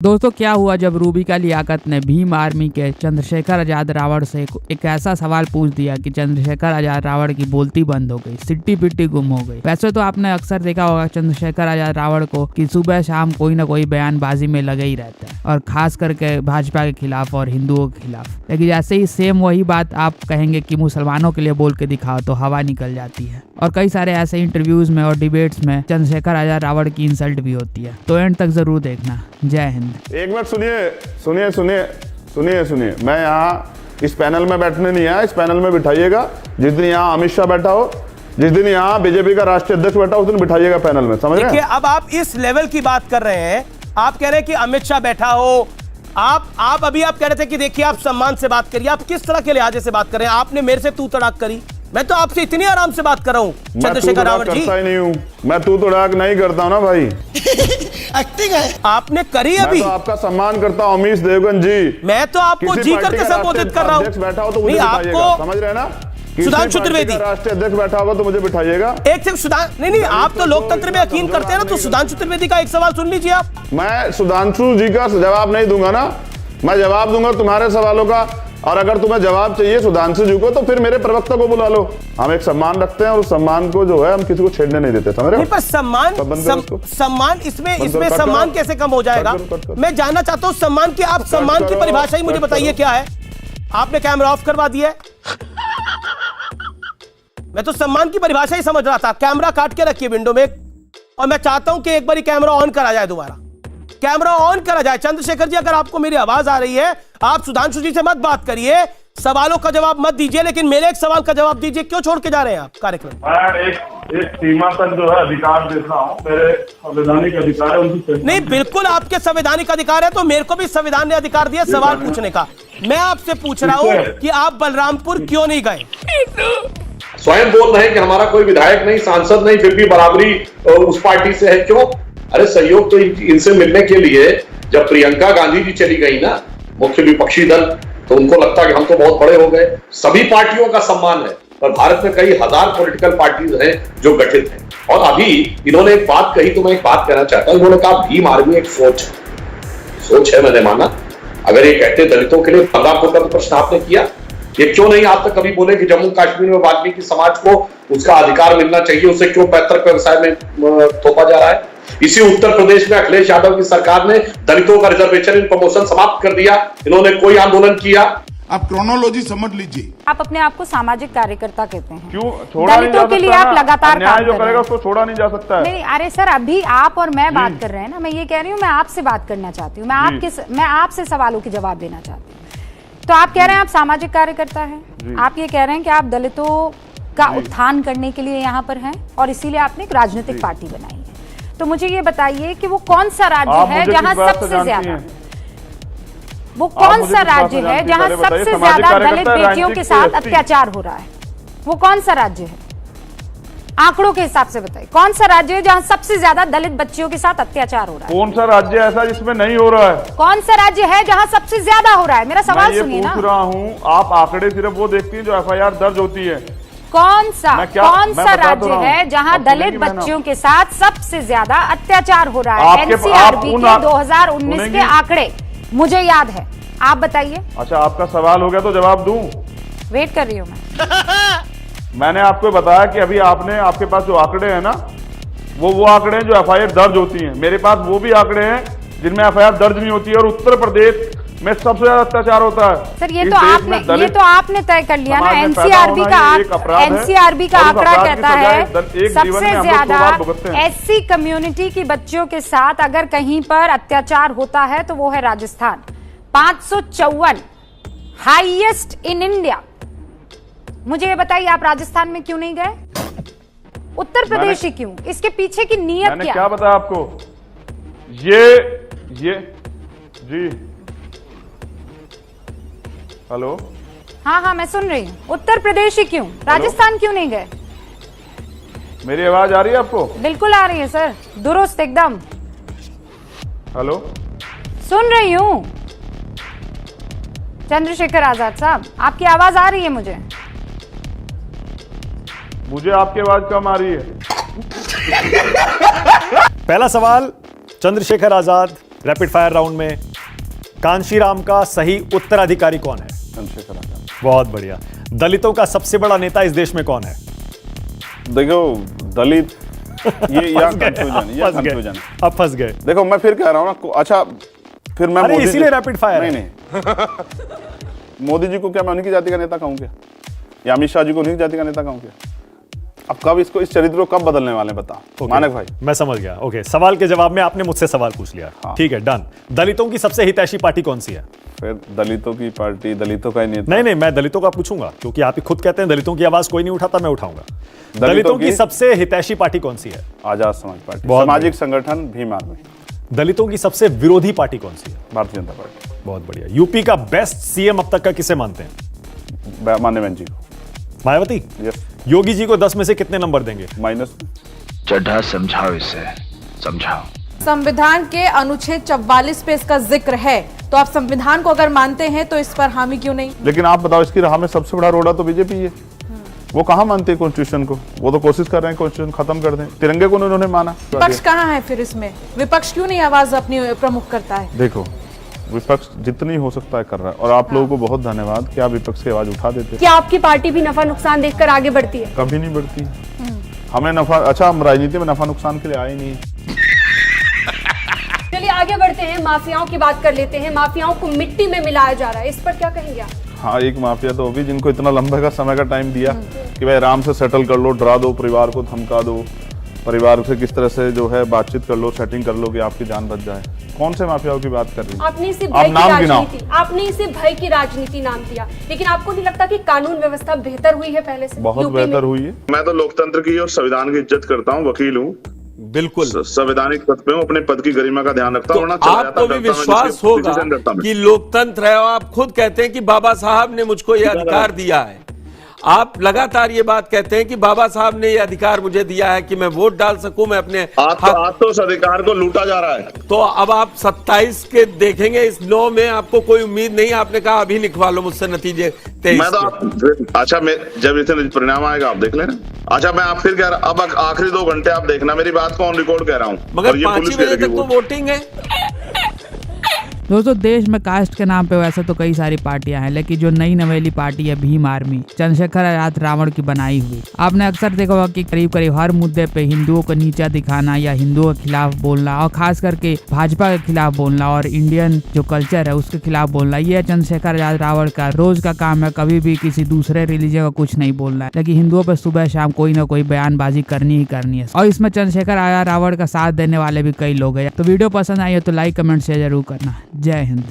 दोस्तों क्या हुआ जब रूबी का लियाकत ने भीम आर्मी के चंद्रशेखर आजाद रावण से एक ऐसा सवाल पूछ दिया कि चंद्रशेखर आजाद रावण की बोलती बंद हो गई, सिट्टी पिट्टी गुम हो गई। वैसे तो आपने अक्सर देखा होगा चंद्रशेखर आजाद रावण को कि सुबह शाम कोई ना कोई बयानबाजी में लगे ही रहता है, और खास करके भाजपा के खिलाफ और हिंदुओं के खिलाफ। लेकिन जैसे ही सेम वही बात आप कहेंगे कि मुसलमानों के लिए बोल के दिखाओ तो हवा निकल जाती है। और कई सारे ऐसे इंटरव्यूज में और डिबेट्स में चंद्रशेखर आजाद रावण की इंसल्ट भी होती है। तो एंड तक जरूर देखना। जय हिंद। एक मिनट सुनिए, मैं यहाँ इस पैनल में बैठने नहीं आया। इस पैनल में बिठाइएगा जिस दिन यहाँ अमित शाह बैठा हो, जिस दिन यहाँ बीजेपी का राष्ट्रीय अध्यक्ष बैठा हो, उस दिन बिठाइएगा पैनल में। समझ रहे हैं? अब आप इस लेवल की बात कर रहे हैं, आप कह रहे हैं कि अमित शाह बैठा हो। आप अभी आप कह रहे थे कि देखिए आप सम्मान से बात करिए। आप किस तरह के लिहाजे से बात कर रहे हैं? आपने मेरे से तू तड़ाक करी, मैं तो आपसे इतनी आराम से बात कर रहा हूँ। चंद्रशेखर रावण जी, ही नहीं हूँ मैं, तू तड़ाक नहीं करता हूँ ना भाई। एक्टिंग है आपने करी अभी। मैं तो आपका सम्मान करता हूँ अमीश देवगन जी। मैं तो आपको जी करके संबोधित कर रहा हूँ। बैठा हो तो मुझे बिठाइएगा, समझ रहे हैं ना? सुधांशु त्रिवेदी राष्ट्रीय अध्यक्ष बैठा होगा तो मुझे बिठाइएगा। एक से नहीं, आप तो लोकतंत्र में यकीन करते हैं ना, तो सुधांशु त्रिवेदी का एक सवाल सुन लीजिए आप। मैं सुधांशु जी का जवाब नहीं दूंगा ना, मैं जवाब दूंगा तुम्हारे सवालों का। और अगर तुम्हें जवाब चाहिए सुधांशु जी को तो फिर मेरे प्रवक्ता को बुला लो। हम एक सम्मान रखते हैं और उस सम्मान को जो है हम किसी को छेड़ने नहीं देते। समझ रहे हो? पर सम्मान इसमें सम्मान कैसे कम हो जाएगा? मैं जानना चाहता हूं सम्मान की, आप सम्मान की परिभाषा ही मुझे बताइए क्या है। आपने कैमरा ऑफ करवा दिया है। मैं तो सम्मान की परिभाषा ही समझ रहा था। कैमरा काट के रखिए विंडो में, और मैं चाहता हूं कि एक बार कैमरा ऑन करा जाए, दोबारा कैमरा ऑन करा जाए। चंद्रशेखर जी, अगर आपको मेरी आवाज आ रही है, आप सुधांशु जी से मत बात करिए, सवालों का जवाब मत दीजिए, लेकिन मेरे एक सवाल का जवाब दीजिए। क्यों छोड़ के जा रहे हैं आप कार्यक्रम? मैं एक सीमा तक जो है अधिकार देता हूं, मेरे संवैधानिक अधिकार है उनसे। नहीं, बिल्कुल आपके संवैधानिक अधिकार है, तो मेरे को भी संविधान ने अधिकार दिया सवाल पूछने का। मैं आपसे पूछ रहा हूं कि आप बलरामपुर क्यों नहीं गए? स्वयं बोल रहे हैं कि हमारा कोई विधायक नहीं, सांसद नहीं, फिर भी बराबरी उस पार्टी से है। क्यों? अरे सहयोग तो इनसे मिलने के लिए जब प्रियंका गांधी जी चली गई ना, मुख्य विपक्षी दल, तो उनको लगता कि हम तो बहुत बड़े हो गए। सभी पार्टियों का सम्मान है, पर भारत में कई हजार पॉलिटिकल पार्टीज हैं जो गठित हैं। और अभी इन्होंने एक बात कही, तो मैं एक बात कहना चाहता हूं। इन्होंने कहा भीम आर्मी एक सोच है, मैंने माना। अगर ये कहते दलितों के लिए बलरामपुर का तो प्रश्न आपने किया, ये क्यों नहीं आज तक कभी बोले कि जम्मू कश्मीर में वाल्मीकि समाज को उसका अधिकार मिलना चाहिए, उसे क्यों पैतृक व्यवसाय में थोपा जा रहा है? इसी उत्तर प्रदेश में अखिलेश यादव की सरकार ने दलितों का रिजर्वेशन इन प्रमोशन समाप्त कर दिया। इन्होंने कोई आंदोलन किया? आप क्रोनोलॉजी समझ लीजिए। आप अपने आप को सामाजिक कार्यकर्ता कहते हैं, क्यों छोड़ा नहीं जा सकता? दलितों के लिए आप लगातार काम जो करेगा उसको छोड़ा नहीं जा सकता है। नहीं, अरे सर, अभी आप और मैं बात कर रहे हैं ना। मैं ये कह रही हूँ, मैं आपसे बात करना चाहती हूँ, मैं आपसे सवालों के जवाब देना चाहती हूँ। तो आप कह रहे हैं आप सामाजिक कार्यकर्ता हैं, आप ये कह रहे हैं कि आप दलितों का उत्थान करने के लिए यहाँ पर हैं, और इसीलिए आपने एक राजनीतिक पार्टी बनाई है। तो मुझे ये बताइए कि वो कौन सा राज्य है जहां सबसे ज्यादा, वो कौन सा राज्य है जहां सबसे ज्यादा दलित बेटियों के साथ अत्याचार हो रहा है? वो कौन सा राज्य है? आंकड़ों के हिसाब से बताइए, कौन सा राज्य है जहां सबसे ज्यादा दलित बच्चियों के साथ अत्याचार हो रहा है? कौन सा राज्य ऐसा जिसमें नहीं हो रहा है? कौन सा राज्य है जहां सबसे ज्यादा हो रहा है? मेरा सवाल सुनिए ना। पूछ रहा हूँ, आप आंकड़े सिर्फ वो देखती हैं जो FIR दर्ज होती है। कौन सा राज्य है जहां दलित बच्चियों के साथ सबसे ज्यादा अत्याचार हो रहा है? NCRB के 2019 के आंकड़े मुझे याद है, आप बताइए। अच्छा, आपका सवाल हो गया तो जवाब दूं? वेट कर रही हूं मैं। मैंने आपको बताया कि अभी आपके पास जो आंकड़े हैं ना, वो आंकड़े हैं जो FIR दर्ज होती हैं। मेरे पास वो भी आंकड़े हैं जिनमें FIR दर्ज नहीं होती है, और उत्तर प्रदेश में सबसे ज्यादा अत्याचार होता है। सर, ये तो आपने तय कर लिया ना। NCRB का आंकड़ा कहता है सबसे ज्यादा SC कम्युनिटी की बच्चियों के साथ अगर कहीं पर अत्याचार होता है तो वो है राजस्थान। 554 highest in India. मुझे ये बताइए, आप राजस्थान में क्यों नहीं गए? उत्तर प्रदेश ही क्यों? इसके पीछे की नीयत क्या बताया आपको? ये जी, हेलो, हाँ, मैं सुन रही हूँ। उत्तर प्रदेश ही क्यों? राजस्थान क्यों नहीं गए? मेरी आवाज आ रही है आपको? बिल्कुल आ रही है सर, दुरुस्त एकदम। हेलो, सुन रही हूँ चंद्रशेखर आजाद साहब, आपकी आवाज आ रही है मुझे आपकी आवाज कम आ रही है। पहला सवाल, Chandrashekhar Azad rapid fire round में कांशीराम का सही उत्तराधिकारी कौन है? चंद्रशेखर आजाद। बहुत बढ़िया। दलितों का सबसे बड़ा नेता इस देश में कौन है? देखो दलित ये या फंस गए, कंफ्यूजन अब फंस गए, अब फंस गए। देखो मैं फिर कह रहा हूँ ना, अच्छा फिर मैं अरे मोदी इसीलिए जी- रैपिड फायर है। नहीं मोदी जी को क्या मैं उन्हीं की जाति का नेता कहूँ क्या, या अमित शाह जी को उन्हीं की जाति का नेता कहूँ क्या? अब कब इसको, इस चरित्र को कब बदलने वाले बता ओके, मानक भाई। मैं समझ गया। ओके, सवाल के जवाब में आपने मुझसे सवाल पूछ लिया। हाँ। ठीक है, डन। दलितों की सबसे हितैषी पार्टी कौन सी है? फिर दलितों की पार्टी, दलितों का ही नेता। नहीं, मैं दलितों का पूछूंगा क्योंकि आप ही खुद कहते हैं दलितों की आवाज कोई नहीं उठाता, मैं उठाऊंगा। दलितों दलितों की की सबसे हितैषी पार्टी कौन सी है? आजाद समाज पार्टी। बहुत सामाजिक संगठन भीम आर्मी। दलितों की सबसे विरोधी पार्टी कौन सी है? भारतीय जनता पार्टी। बहुत बढ़िया। यूपी का बेस्ट सीएम अब तक का किसे मानते हैं? माननीय बहन जी को। मायावती। यस। योगी जी को 10 में से कितने नंबर देंगे? माइनस। चड्ढा समझाओ इसे, समझाओ। संविधान के अनुच्छेद 44 पे इसका जिक्र है, तो आप संविधान को अगर मानते हैं तो इस पर हामी क्यों नहीं? लेकिन आप बताओ, इसकी राह में सबसे बड़ा रोड़ा तो बीजेपी है। वो कहाँ मानते हैं कॉन्स्टिट्यूशन को? वो तो कोशिश कर रहे हैं कॉन्स्टिट्यूशन खत्म कर दें। तिरंगे को उन्होंने माना। विपक्ष कहाँ है फिर इसमें? विपक्ष क्यों नहीं आवाज अपनी प्रमुख करता है? देखो विपक्ष जितनी हो सकता है कर रहा है, और आप लोगों को बहुत धन्यवाद कि आप विपक्ष की आवाज उठा देते हैं। क्या आपकी पार्टी भी नफा नुकसान देखकर आगे बढ़ती है? कभी नहीं बढ़ती। हमें नफा, अच्छा हम राजनीति में नफा नुकसान के लिए आए नहीं। चलिए आगे बढ़ते हैं, माफियाओं की बात कर लेते हैं। माफियाओं को मिट्टी में मिलाया जा रहा है, इस पर क्या कहेंगे आप? हाँ, एक माफिया तो अभी जिनको इतना लंबे का समय का टाइम दिया कि भाई आराम से सेटल कर लो, डरा दो, परिवार को धमका दो, परिवार से किस तरह से जो है बातचीत कर लो, सेटिंग कर लो कि आपकी जान बच जाए। कौन से माफियाओं की बात कर रही हैं? आपने इसे आप भय की नाम गिनाओ। राजनीति, आपने इसे भय की राजनीति नाम दिया, लेकिन आपको नहीं लगता कि कानून व्यवस्था बेहतर हुई है पहले से? बहुत यूपी में? बेहतर हुई है। मैं तो लोकतंत्र की और संविधान की इज्जत करता हूँ, वकील हूँ, बिल्कुल संवैधानिक पद पे हूँ, अपने पद की गरिमा का ध्यान रखता हूँ। तो आपको भी विश्वास होगा कि लोकतंत्र है, और आप खुद कहते हैं कि बाबा साहब ने मुझको ये अधिकार दिया है। आप लगातार ये बात कहते हैं कि बाबा साहब ने ये अधिकार मुझे दिया है कि मैं वोट डाल सकूं, मैं अपने आप तो उस अधिकार को लूटा जा रहा है। तो अब आप 27 के देखेंगे, इस 9 में आपको कोई उम्मीद नहीं? आपने कहा अभी लिखवा लो मुझसे नतीजे 23 मैं तो अच्छा, मैं जब इसे परिणाम आएगा आप देख लेना। अच्छा मैं आप फिर कह रहा, अब आखिरी 2 घंटे आप देखना मेरी बात को ऑन रिकॉर्ड कह रहा हूँ, मगर 5 बजे तक तो वोटिंग है। दोस्तों देश में कास्ट के नाम पे वैसे तो कई सारी पार्टियां हैं, लेकिन जो नई नवेली पार्टी है भीम आर्मी, चंद्रशेखर आजाद रावण की बनाई हुई, आपने अक्सर देखा होगा कि करीब करीब हर मुद्दे पे हिंदुओं को नीचा दिखाना या हिंदुओं के खिलाफ बोलना, और खास करके भाजपा के खिलाफ बोलना और इंडियन जो कल्चर है उसके खिलाफ बोलना, ये चंद्रशेखर आजाद रावण का रोज का काम है। कभी भी किसी दूसरे रिलीजन का कुछ नहीं बोलना है, लेकिन हिंदुओं पर सुबह शाम कोई ना कोई बयानबाजी करनी ही करनी है, और इसमें चंद्रशेखर आजाद रावण का साथ देने वाले भी कई लोग हैं। तो वीडियो पसंद आई है तो लाइक कमेंट शेयर जरूर करना। जय हिंद।